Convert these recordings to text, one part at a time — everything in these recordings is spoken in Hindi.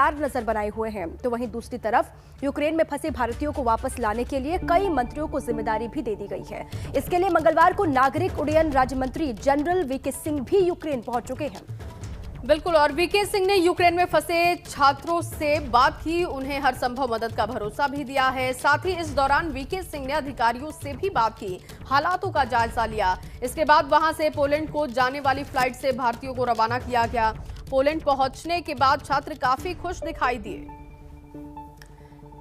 लगातार नजर बनाए हुए हैं, तो वहीं दूसरी तरफ यूक्रेन में फंसे भारतीयों को वापस लाने के लिए कई मंत्रियों को जिम्मेदारी भी दे दी गई है। इसके लिए मंगलवार को नागरिक उड्डयन राज्य मंत्री जनरल वीके सिंह भी यूक्रेन पहुंच चुके हैं। बिल्कुल, और वीके सिंह ने यूक्रेन में फंसे छात्रों से बात की, उन्हें हर संभव मदद का भरोसा भी दिया है। साथ ही इस दौरान वीके सिंह ने अधिकारियों से भी बात की, हालातों का जायजा लिया। इसके बाद वहां से पोलैंड को जाने वाली फ्लाइट से भारतीयों को रवाना किया गया। पोलैंड पहुंचने के बाद छात्र काफी खुश दिखाई दिए।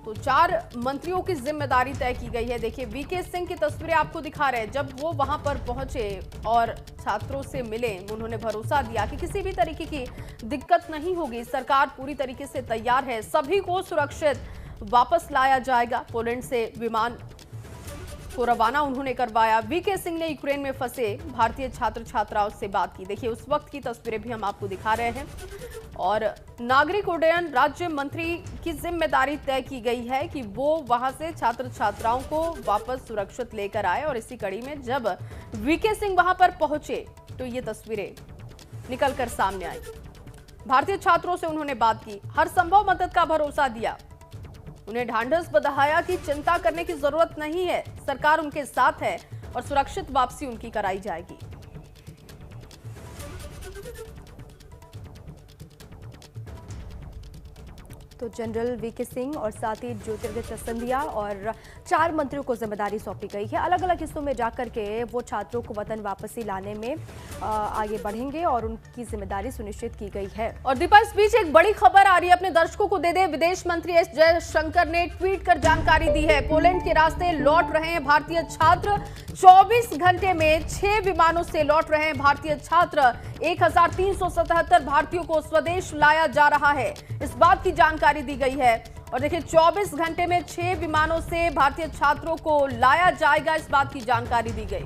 तो 4 मंत्रियों की जिम्मेदारी तय की गई है। देखिए, वीके सिंह की तस्वीरें आपको दिखा रहे हैं। जब वो वहां पर पहुंचे और छात्रों से मिले, उन्होंने भरोसा दिया कि किसी भी तरीके की दिक्कत नहीं होगी, सरकार पूरी तरीके से तैयार है, सभी को सुरक्षित वापस लाया जाएगा। पोलैंड से विमान को रवाना उन्होंने करवाया। वीके सिंह ने यूक्रेन में फंसे भारतीय छात्र छात्राओं से बात की। देखिए, उस वक्त की तस्वीरें भी हम आपको दिखा रहे हैं। और नागरिक उड्डयन राज्य मंत्री की जिम्मेदारी तय की गई है कि वो वहां से छात्र छात्राओं को वापस सुरक्षित लेकर आए। और इसी कड़ी में जब वीके सिंह वहां पर पहुंचे तो ये तस्वीरें निकलकर सामने आई। भारतीय छात्रों से उन्होंने बात की, हर संभव मदद का भरोसा दिया, उन्हें ढांढस बंधाया कि चिंता करने की जरूरत नहीं है, सरकार उनके साथ है और सुरक्षित वापसी उनकी कराई जाएगी। तो जनरल वीके सिंह और साथ ही ज्योतिर्दित्य सिंधिया और 4 मंत्रियों को जिम्मेदारी सौंपी गई है। अलग अलग हिस्सों में जाकर के वो छात्रों को वतन वापसी लाने में आगे बढ़ेंगे और उनकी जिम्मेदारी सुनिश्चित की गई है। और दीपा, इस बीच एक बड़ी खबर आ रही है, अपने दर्शकों को दे दे। विदेश मंत्री एस जयशंकर ने ट्वीट कर जानकारी दी है, पोलैंड के रास्ते लौट रहे हैं भारतीय छात्र। 24 घंटे में 6 विमानों से लौट रहे हैं भारतीय छात्र। 1377 भारतीयों को स्वदेश लाया जा रहा है, इस बात की जानकारी दी गई है। और देखिए, 24 घंटे में 6 विमानों से भारतीय छात्रों को लाया जाएगा, इस बात की जानकारी दी गई।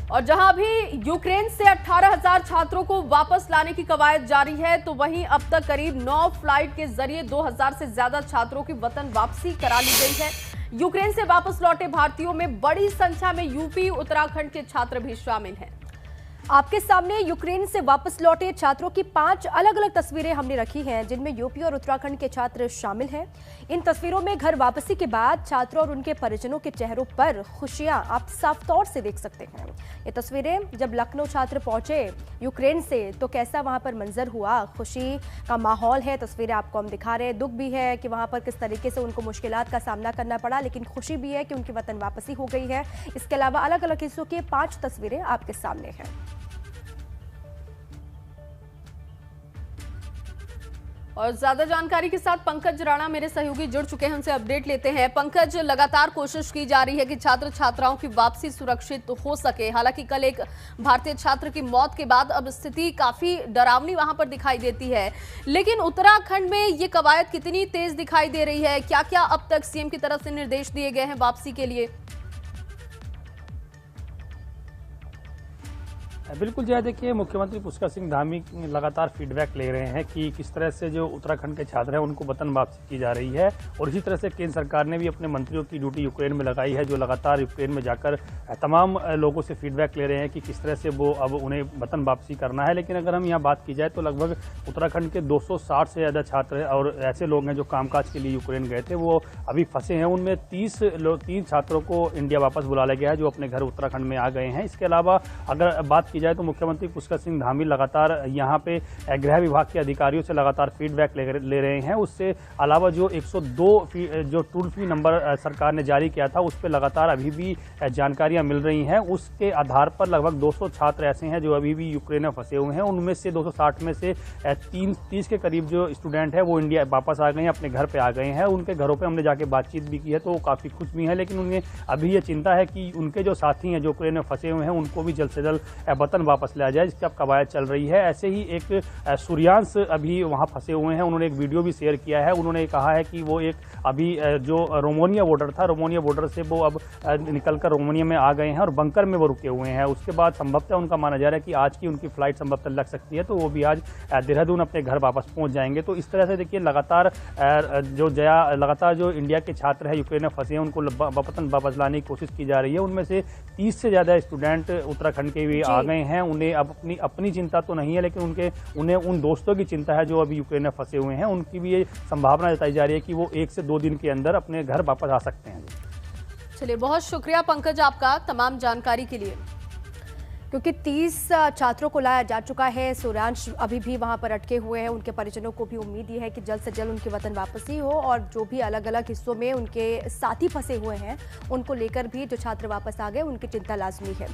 और जहां अभी यूक्रेन से 18,000 छात्रों को वापस लाने की कवायद जारी है, तो वहीं अब तक करीब 9 फ्लाइट के जरिए 2000 से ज्यादा छात्रों की वतन वापसी करा ली गई है। यूक्रेन से वापस लौटे भारतीयों में बड़ी संख्या में यूपी, उत्तराखंड के छात्र भी शामिल हैं। आपके सामने यूक्रेन से वापस लौटे छात्रों की 5 अलग अलग तस्वीरें हमने रखी हैं, जिनमें यूपी और उत्तराखंड के छात्र शामिल हैं। इन तस्वीरों में घर वापसी के बाद छात्रों और उनके परिजनों के चेहरों पर खुशियां आप साफ तौर से देख सकते हैं। ये तस्वीरें जब लखनऊ छात्र पहुंचे यूक्रेन से, तो कैसा वहां पर मंजर हुआ, खुशी का माहौल है। तस्वीरें आपको हम दिखा रहे हैं। दुख भी है कि वहां पर किस तरीके से उनको मुश्किलात का सामना करना पड़ा, लेकिन खुशी भी है कि उनकी वतन वापसी हो गई है। इसके अलावा अलग अलग हिस्सों की 5 तस्वीरें आपके सामने हैं। और ज्यादा जानकारी के साथ पंकज राणा मेरे सहयोगी जुड़ चुके हैं, उनसे अपडेट लेते हैं। पंकज, लगातार कोशिश की जा रही है कि छात्र छात्राओं की वापसी सुरक्षित हो सके। हालांकि कल एक भारतीय छात्र की मौत के बाद अब स्थिति काफी डरावनी वहां पर दिखाई देती है, लेकिन उत्तराखंड में ये कवायद कितनी तेज दिखाई दे रही है? क्या क्या अब तक सीएम की तरफ से निर्देश दिए गए हैं वापसी के लिए? बिल्कुल जय, देखिए, मुख्यमंत्री पुष्कर सिंह धामी लगातार फीडबैक ले रहे हैं कि किस तरह से जो उत्तराखंड के छात्र हैं उनको वतन वापसी की जा रही है। और इसी तरह से केंद्र सरकार ने भी अपने मंत्रियों की ड्यूटी यूक्रेन में लगाई है, जो लगातार यूक्रेन में जाकर तमाम लोगों से फीडबैक ले रहे हैं कि किस तरह से वो अब उन्हें वतन वापसी करना है। लेकिन अगर हम यहाँ बात की जाए तो लगभग उत्तराखंड के 260 से ज़्यादा छात्र और ऐसे लोग हैं जो कामकाज के लिए यूक्रेन गए थे, वो अभी फंसे हैं। उनमें 3 छात्रों को इंडिया वापस बुला लिया गया है, जो अपने घर उत्तराखंड में आ गए हैं। इसके अलावा अगर बात जाए तो मुख्यमंत्री पुष्कर सिंह धामी लगातार यहां पे गृह विभाग के अधिकारियों से लगातार फीडबैक ले रहे हैं। उससे अलावा जो 102 जो टोल फ्री नंबर सरकार ने जारी किया था, उस पर लगातार अभी भी जानकारियां मिल रही हैं। उसके आधार पर लगभग 200 छात्र ऐसे हैं जो अभी भी यूक्रेन में फंसे हुए हैं। उनमें से 260 में से 30 के करीब जो स्टूडेंट है वो इंडिया वापस आ गए हैं, अपने घर पे आ गए हैं। उनके घरों पे हमने जाके बातचीत भी की है, तो वो काफ़ी खुश भी हैं। लेकिन उन्हें अभी ये चिंता है कि उनके जो साथी हैं जो यूक्रेन में फंसे हुए हैं, उनको भी जल्द से जल्द वतन वापस लाया जाए, जिसकी अब कवायद चल रही है। ऐसे ही एक सूर्यांश अभी वहां फंसे हुए हैं, उन्होंने एक वीडियो भी शेयर किया है। उन्होंने कहा है कि वो एक अभी जो रोमानिया बॉर्डर था, रोमानिया बॉर्डर से वो अब निकलकर रोमानिया में आ गए हैं और बंकर में वो रुके हुए हैं। उसके बाद संभवतः उनका माना जा रहा है कि आज की उनकी फ्लाइट संभवतः लग सकती है, तो वो भी आज देहरादून अपने घर वापस पहुंच जाएंगे। तो इस तरह से देखिए लगातार जो इंडिया के छात्र हैं यूक्रेन में फंसे हैं, उनको वतन वापस लाने की कोशिश की जा रही है। उनमें से 30 से ज़्यादा स्टूडेंट उत्तराखंड के भी आ गए रहे हैं। उन्हें अब अपनी चिंता तो नहीं है, लेकिन उन्हें उन दोस्तों की चिंता है जो अभी यूक्रेन में फंसे हुए हैं। उनकी भी ये संभावना जताई जा रही है कि वो 1 से 2 दिन के अंदर अपने घर वापस आ सकते हैं। चलिए, बहुत शुक्रिया पंकज आपका तमाम जानकारी के लिए। क्योंकि 30 छात्रों को लाया जा चुका है, सूर्यांश अभी भी वहां पर अटके हुए हैं। उनके परिजनों को भी उम्मीद ये है कि जल्द से जल्द उनके वतन वापसी हो, और जो भी अलग अलग हिस्सों में उनके साथी फंसे हुए हैं उनको लेकर भी जो छात्र वापस आ गए उनकी चिंता लाजमी है।